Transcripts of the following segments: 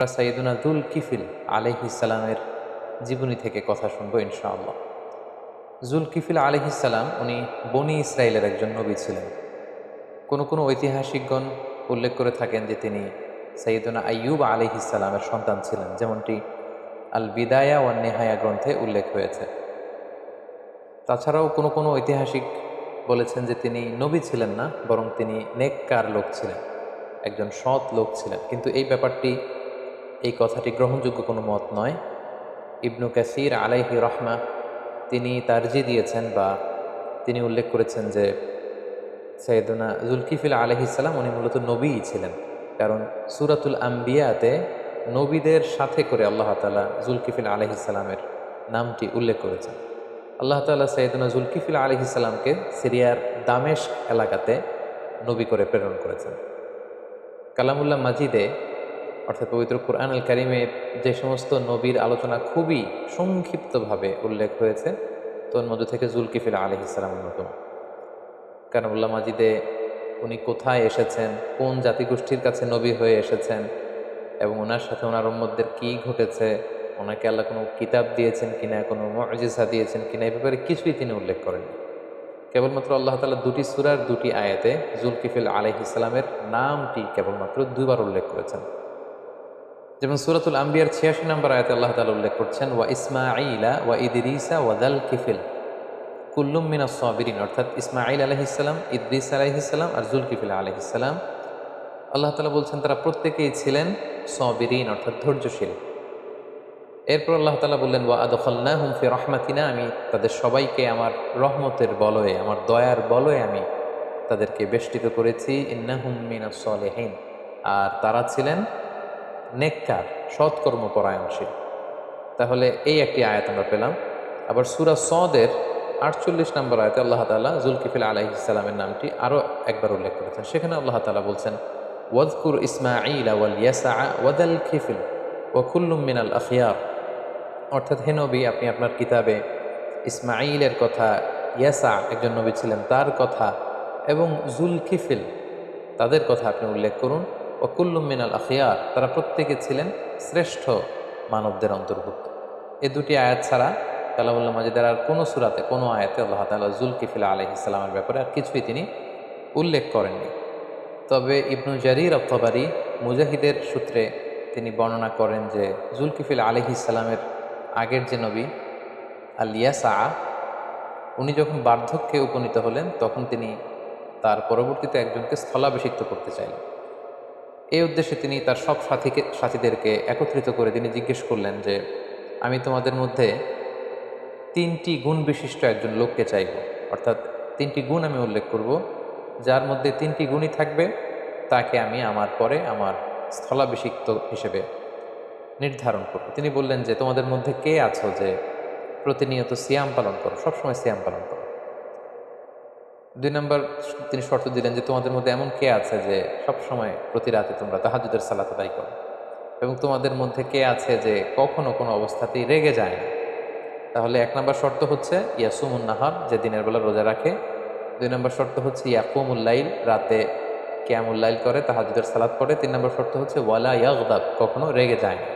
আমরা সাইয়েদুনা যুল কিফিল আলাইহিস সালামের জীবনী থেকে কথা শুনবো ইনশাআল্লাহ। যুল কিফিল আলাইহিস সালাম উনি বনি ইসরায়েলের একজন নবী ছিলেন। কোনো ঐতিহাসিকগণ উল্লেখ করে থাকেন যে তিনি সাইয়েদুনা আইয়ুব আলাইহিস সালামের সন্তান ছিলেন, যেমনটি আল বিদায়া ওয়ান নেহায়া গ্রন্থে উল্লেখ হয়েছে। তাছাড়াও কোনো ঐতিহাসিক বলেছেন যে তিনি নবী ছিলেন না, বরং তিনি নেককার লোক ছিলেন, একজন সৎ লোক ছিলেন। কিন্তু এই কথাটি গ্রহণযোগ্য কোনো মত নয়। ইবনু কাসির আলাইহি রহমা তিনি তারজি দিয়েছেন বা তিনি উল্লেখ করেছেন যে সৈয়দনা জুলকিফিল আলাইহিস সালাম উনি মূলত নবীই ছিলেন, কারণ সূরাতুল আম্বিয়াতে নবীদের সাথে করে আল্লাহ তাআলা জুলকিফিল আলাইহিস সালামের নামটি উল্লেখ করেছেন। আল্লাহ তাআলা সৈয়দনা জুলকিফিল আলাইহিস সালামকে সিরিয়ার দামেস্ক এলাকাতে নবী করে প্রেরণ করেছেন। কালামুল্লাহ মাজিদে অর্থাৎ পবিত্র কুরআনুল কারীমে যে সমস্ত নবীর আলোচনা খুবই সংক্ষিপ্তভাবে উল্লেখ হয়েছে, তোর মধ্য থেকে জুলকিফিল আলাইহিস সালাম অন্যতম। কালামুল্লাহ মাজিদে উনি কোথায় এসেছেন, কোন জাতিগোষ্ঠীর কাছে নবী হয়ে এসেছেন এবং ওনার সাথে ওনার উম্মতদের কী ঘটেছে, ওনাকে আল্লাহ কোনো কিতাব দিয়েছেন কিনা, কোনো মুজিজা দিয়েছেন কিনা, এই ব্যাপারে কিছুই তিনি উল্লেখ করেননি। কেবলমাত্র আল্লাহ তাআলা দুটি সূরার দুটি আয়াতে জুলকিফিল আলাইহিস সালামের নামটি কেবলমাত্র দুইবার উল্লেখ করেছেন। যেমন সূরাতুল আম্বিয়ার ৮৬ নম্বর আয়াতে আল্লাহ তাআলা উল্লেখ করছেন, ওয়া ইসমাঈলা ওয়া ইদরিসা ওয়া যাল কিফিল কুল্লুম মিনাস সাবিরিন, অর্থাৎ ইসমাঈল আলাইহিস সালাম, ইদরিস আলাইহিস সালাম আর জুলকিফিল আলাইহিস সালাম, আল্লাহ তাআলা বলছেন তারা প্রত্যেকেই ছিলেন সাবিরিন, অর্থাৎ ধৈর্যশীল। এরপর আল্লাহ তাআলা বললেন, ওয়া আদখালনাহুম ফি রাহমাতিনা, আমি তাদের সবাইকে আমার রহমতের বলয়ে, আমার দয়ার বলয়ে আমি তাদেরকে বেষ্টিত করেছি। ইন্নাহুম মিনাস সালিহিন, আর তারা ছিলেন নেককার, সৎকর্মপরায়ণশীল। তাহলে এই একটি আয়াত আমরা পেলাম। আবার সূরা সদের ৪৮ নম্বর আয়াতে আল্লাহ তাআলা জুলকিফিল আলাইহিস সালামের নামটি আরও একবার উল্লেখ করেছেন। সেখানে আল্লাহ তাআলা বলছেন, ওয়াযকুর ইসমাঈলা ওয়াল ইয়াসা ওয়া যাল কিফিল ওয়া কুল্লুম মিনাল আখিয়ার, অর্থাৎ হে নবী, আপনি আপনার কিতাবে ইসমাঈলের কথা, ইয়াসা একজন নবী ছিলেন তার কথা, এবং জুলকিফিল তাদের কথা আপনি উল্লেখ করুন। ও কুল্লুম মিনাল আখিয়ার, তারা প্রত্যেকে ছিলেন শ্রেষ্ঠ মানবদের অন্তর্ভুক্ত। এই দুটি আয়াত ছাড়া কালামুল্লাহ মাজিদের আর কোনো সূরাতে, কোনো আয়াতে আল্লাহ তাআলা জুলকিফিল আলাইহিস সালামের ব্যাপারে আর কিছুই তিনি উল্লেখ করেননি। তবে ইবনু জারির আত-তাবারি মুজাহিদের সূত্রে তিনি বর্ণনা করেন যে জুলকিফিল আলাইহিস সালামের আগের যে নবী আল ইয়াসা, উনি যখন বার্ধক্যে উপনীত হলেন তখন তিনি তার পরবর্তীতে একজনকে স্থলাভিষিক্ত করতে চাইলেন। এই উদ্দেশ্যে তিনি তার সব সাথীদেরকে একত্রিত করে তিনি জিজ্ঞেস করলেন যে, আমি তোমাদের মধ্যে ৩টি গুণ বিশিষ্ট একজন লোককে চাইব, অর্থাৎ ৩টি গুণ আমি উল্লেখ করব, যার মধ্যে ৩টি গুণই থাকবে তাকে আমি আমার পরে আমার স্থলাভিষিক্ত হিসেবে নির্ধারণ করব। তিনি বললেন যে, তোমাদের মধ্যে কে আছো যে প্রতিনিয়ত সিয়াম পালন করো, সবসময় সিয়াম পালন করো। ২ নম্বর তিনি শর্ত দিলেন যে, তোমাদের মধ্যে এমন কে আছে যে সবসময় প্রতি রাতে তোমরা তাহাজ্জুদের সালাত আদায় করো, এবং তোমাদের মধ্যে কে আছে যে কখনো কোনো অবস্থাতেই রেগে যায় না। তাহলে ১ নম্বর শর্ত হচ্ছে ইয়াসুমুন নাহার, যে দিনের বেলা রোজা রাখে। ২ নম্বর শর্ত হচ্ছে ইয়াকুমুল লাইল, রাতে কিয়ামুল লাইল করে, তাহাজ্জুদের সালাত পড়ে। ৩ নম্বর শর্ত হচ্ছে ওয়ালা ইয়াগদাব, কখনো রেগে যায় না।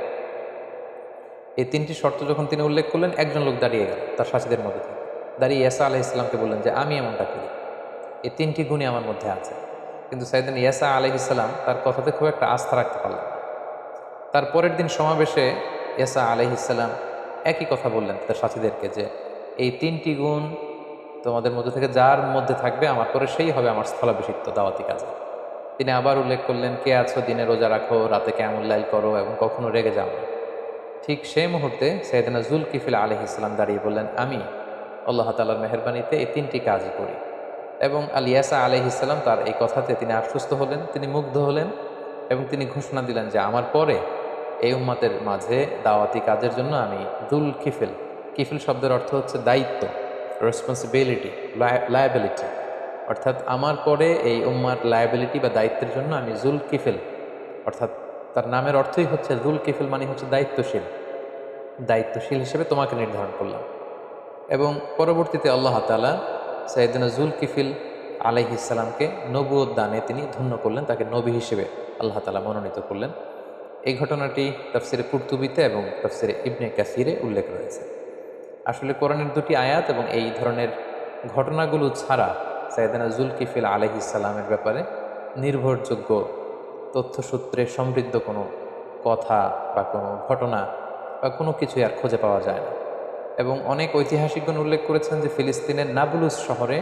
এই ৩টি শর্ত যখন তিনি উল্লেখ করলেন, একজন লোক দাঁড়িয়ে গেল তার সাথীদের মধ্যে থেকে, দাঁড়িয়ে ইয়াসা আলাইহিস সালামকে বললেন যে, আমি এমনটা করি, এই ৩টি গুণই আমার মধ্যে আছে। কিন্তু সাইয়েদনা ইয়াসা আলাইহিস সালাম তার কথাতে খুব একটা আস্থা রাখতে পারলেন। তার পরের দিন সমাবেশে ইয়াসা আলাইহিস সালাম একই কথা বললেন তার সাথীদেরকে যে, এই ৩টি গুণ তোমাদের মধ্যে থেকে যার মধ্যে থাকবে আমার পরে সেই হবে আমার স্থলাভিষিক্ত দাওয়াতি কাজে। তিনি আবার উল্লেখ করলেন, কে আছো দিনে রোজা রাখো, রাতে কিয়ামুল লাইল করো এবং কখনো রেগে যাও না। ঠিক সেই মুহূর্তে সাইয়েদনা জুলকিফিল আলাইহিস সালাম দাঁড়িয়ে বললেন, আমি আল্লাহ তাআলার মেহেরবানিতে এই ৩টি কাজই করি। এবং আল ইয়াসা আলাইহিস সালাম তার এই কথাতে তিনি আশ্বস্ত হলেন, তিনি মুগ্ধ হলেন, এবং তিনি ঘোষণা দিলেন যে, আমার পরে এই উম্মতের মাঝে দাওয়াতি কাজের জন্য আমি জুলকিফিল, কিফিল শব্দের অর্থ হচ্ছে দায়িত্ব, রেসপন্সিবিলিটি, লায়াবিলিটি, অর্থাৎ আমার পরে এই উম্মার লায়াবিলিটি বা দায়িত্বের জন্য আমি জুলকিফিল, অর্থাৎ তার নামের অর্থই হচ্ছে জুলকিফিল মানে হচ্ছে দায়িত্বশীল, দায়িত্বশীল হিসেবে তোমাকে নির্ধারণ করলাম। এবং পরবর্তীতে আল্লাহ তাআলা সাইয়েদনা জুলকিফিল আলাইহিস সালামকে নবুয়ত দানে তিনি ধন্য করলেন, তাকে নবী হিসেবে আল্লাহ তাআলা মনোনীত করলেন। এই ঘটনাটি তাফসিরে কুরতুবিতে এবং তাফসিরে ইবনে কাসিরে উল্লেখ রয়েছে। আসলে কোরআনের দুটি আয়াত এবং এই ধরনের ঘটনাগুলো ছাড়া সাইয়েদনা জুলকিফিল আলাইহিস সালামের ব্যাপারে নির্ভরযোগ্য তথ্যসূত্রে সমৃদ্ধ কোনো কথা বা কোনো ঘটনা বা কোনো কিছুই আর খুঁজে পাওয়া যায় না। এবং অনেক ঐতিহাসিকগণ উল্লেখ করেছেন যে ফিলিস্তিনের নাবলুস শহরে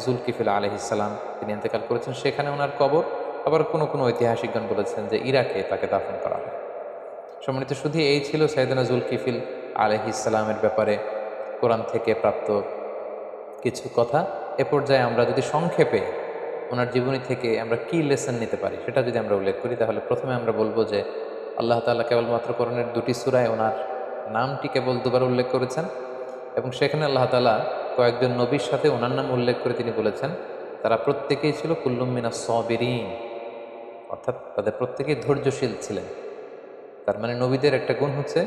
জুলকিফিল আলাইহিস সালাম তিনি ইন্তেকাল করেছেন, সেখানে ওনার কবর। আবার কোনো কোনো ঐতিহাসিকগণ বলেছেন যে ইরাকে তাকে দাফন করা হয়। সম্মানিত শুধু এই ছিল সাইয়েদনা জুলকিফিল আলাইহিস সালামের ব্যাপারে কোরআন থেকে প্রাপ্ত কিছু কথা। এ পর্যায়ে আমরা যদি সংক্ষেপে ওনার জীবনী থেকে আমরা কি লেসন নিতে পারি সেটা যদি আমরা উল্লেখ করি, তাহলে প্রথমে আমরা বলবো যে আল্লাহ তাআলা কেবলমাত্র কোরআনের দুটি সূরায় ওনার নামটি কেবল দুবার উল্লেখ করেছেন এবং সেখানে আল্লাহ তাআলা কয়েকজন নবীর সাথে ওনার নাম উল্লেখ করে তিনি বলেছেন তারা প্রত্যেকেই ছিল কুল্লুম মিনাস সাবিরিন, অর্থাৎ তাদের প্রত্যেকেই ধৈর্যশীল ছিলেন। তার মানে নবীদের একটা গুণ হচ্ছে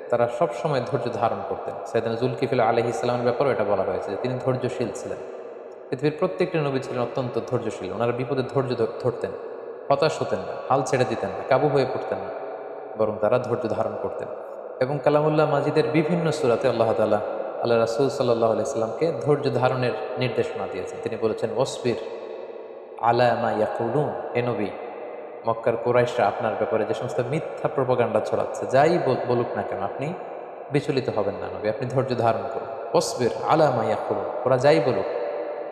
তারা সব সময় ধৈর্য ধারণ করতেন। সাইয়েদনা জুলকিফিল আলাইহিস সালামের ব্যাপারেও এটা বলা হয়েছে যে তিনি ধৈর্যশীল ছিলেন। পৃথিবীর প্রত্যেকটি নবী ছিলেন অত্যন্ত ধৈর্যশীল। ওনারা বিপদে ধৈর্য ধরতেন, হতাশ হতেন না, হাল ছেড়ে দিতেন না, কাবু হয়ে পড়তেন না, বরং তারা ধৈর্য ধারণ করতেন। এবং কালামুল্লাহ মাজিদের বিভিন্ন সূরাতে আল্লাহ তাআলা আল্লাহ রাসূল সাল্লাল্লাহু আলাইহি সাল্লামকে ধৈর্য ধারণের নির্দেশনা দিয়েছেন। তিনি বলেছেন ওয়াসবির আলা মা ইয়াকুলুন, হে নবী, মক্কার কুরাইশরা আপনার ব্যাপারে যে সমস্ত মিথ্যা প্রোপাগান্ডা ছড়াচ্ছে, যাই বলুক না কেন আপনি বিচলিত হবেন না নবী, আপনি ধৈর্য ধারণ করুন। ওয়াসবির আলা মা ইয়াকুলুন, ওরা যাই বলুক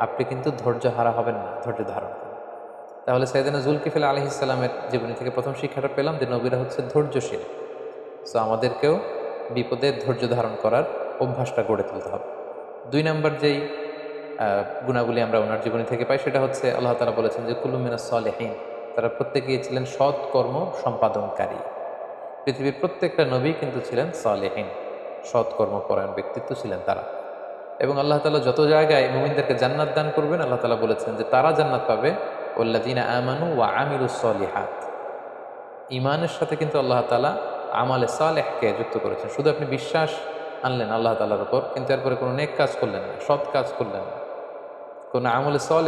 আপনি কিন্তু ধৈর্য হারা হবেন না, ধৈর্য ধারণ করুন। তাহলে সাইয়েদনা জুলকিফিল আলাইহিস সালামের জীবনী থেকে প্রথম শিক্ষাটা পেলাম যে নবীরা হচ্ছে ধৈর্যশীল। সো আমাদেরকেও বিপদে ধৈর্য ধারণ করার অভ্যাসটা গড়ে তুলতে হবে। 2 নম্বর যেই গুণাবলী আমরা ওনার জীবনী থেকে পাই সেটা হচ্ছে আল্লাহ তাআলা বলেছেন যে কুল্লু মিনাস সালিহিন, তারা প্রত্যেকেই ছিলেন সৎ কর্ম সম্পাদনকারী। পৃথিবীর প্রত্যেকটা নবী কিন্তু ছিলেন সালেহিন, সৎ কর্মপরায়ণ ব্যক্তিত্ব ছিলেন তারা। এবং আল্লাহ তাআলা যত জায়গায় মুমিনদেরকে জান্নাত দান করবেন আল্লাহ তাআলা বলেছেন যে তারা জান্নাত পাবে ওয়াল্লাযিনা আমানু ওয়া আমিলুস সলিহাত। ঈমানের সাথে কিন্তু আল্লাহ তাআলা আমালে সালেহকে যুক্ত করেছেন। শুধু আপনি বিশ্বাস আনলেন আল্লাহ তাআলার উপর, কিন্তু এরপরে কোনো নেক কাজ করলেন না, সৎ কাজ করলেন না, কোনো আমলে সালেহ